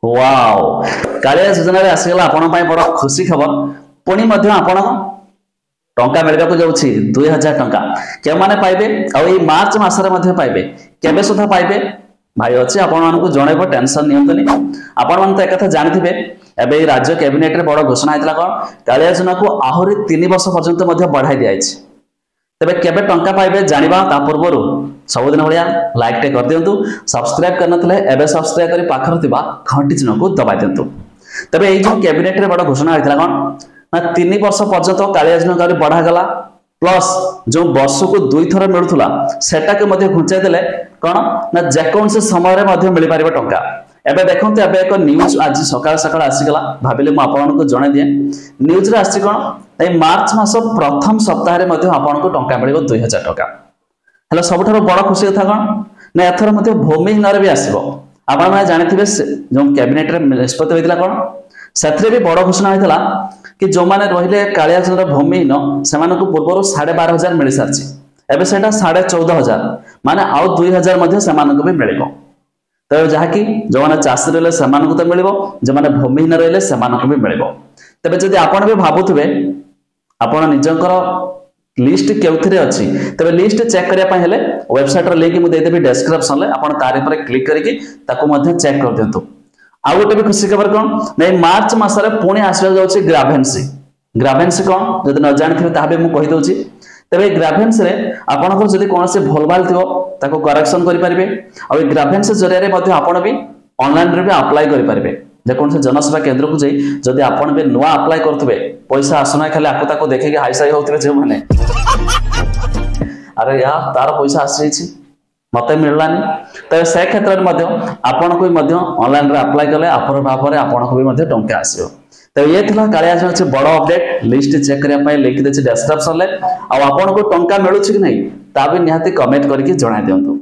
Wow Kaliya योजना रे आसीगला आपण पई बड़ खुशी खबर पुणी मध्य आपण टंका मिलबा को जाउछि 2000 टंका के माने पाइबे आ ई मार्च मासरे मध्य पाइबे केबे सुधा पाइबे भाई अछि आपण मान को जणेबो टेंशन नियंतनी आपण मान त एक कथा जानिथिबे एबे राज्य कैबिनेट रे बड़ घोषणा हेतला कोन कालिया योजना को आहुरी 3 वर्ष पर्यंत मध्य बढ़ाई दियाछि तबे केबे टंका पाइबे जानिबा ता पूर्वरु सबदिन भलिया लाइक टे कर दियंतु सब्सक्राइब करनथले एबे सब्सक्राइब करी पाखर थिबा घंटी चिन्ह को दबाइ दियंतु तबे एई जो कैबिनेट रे बड़ घोषणा हेतला कोन ना 3 वर्ष पर्यंत कालिया योजना को बढ़ा गला प्लस जो वर्ष को 2 थर मिलुथला सेटा के मध्य घुंचाई देले कोन ना जेकोन से समय रे मध्य मिल पारिबा टंका एबे देखंतु एबे एक न्यूज आज सकाळ सकाळ आसीगला भाबिले म आपन को जणे दिए न्यूज रे आसी कोन ए मार्च मास प्रथम सप्ताह रे मध्य आपन को टंका मिलिबो 2000 टंका हेलो सबठारो बड़ खुशी कथा कोन ना एथर मध्य भूमिहीन रे भी आसीबो आपण माने जानिथिबे जो कैबिनेट रे निष्पत्ति होइतला कोन सथरे भी बड़ घोषणा होइतला कि जो माने रहिले कालिया योजना भूमिहीन सेमान को पूर्वरो 12500 मिल सारछि एबे सेटा 14000 माने आउ 2000 मध्य सेमान को भी मिलिबो तो जहा कि जो माने चाषी रहिले सेमान को तो मिलिबो जे माने भूमिहीन रहिले सेमान को भी मिलिबो तबे जदि आपण भी भाबुथबे आपण निजंकर लिस्ट केउथरे अछि तबे लिस्ट चेक करिया पय हेले वेबसाइट रे लिंक मु दे देबी डिस्क्रिप्शन ले आपण तारे पर क्लिक करके ताको मध्य चेक कर दियंतु आ गोटे भी खुशी खबर कोन नै मार्च मासरे पुणी आसबा जाउछि ग्राभेन्सी कोन जदि न जानिथिबे ताबे मु कहि दउछि तबे ग्राभेन्स रे आपनकर जदि कोनसे भूलभाल थिबो ताको करेक्शन करि परिबे आ ग्राभेन्स जरिया रे मध्ये आपण भी ऑनलाइन रे भी अप्लाई करि परिबे जे कोनसे जनसेवा केंद्र को जाई जदि आपण भी नुवा अप्लाई करथबे पैसा आसना खाली आको ताको देखे कि हाई साई होथबे जे माने अरे यार तार पैसा आसी छी मते मिललानी तबे से क्षेत्र में आपण को भी ऑनलाइन रे अप्लाई कले आपर भाବରେ आपण को भी टंका आसीयो तो ये थिला कालिया योजना बड़ अपडेट लिस्ट चेक करिया पय लिंक देछि डिस्क्रिप्शन ले आ आपण को टंका मिलुछि कि नहीं ता भी निहाती कमेंट करके जणाय दियंतु।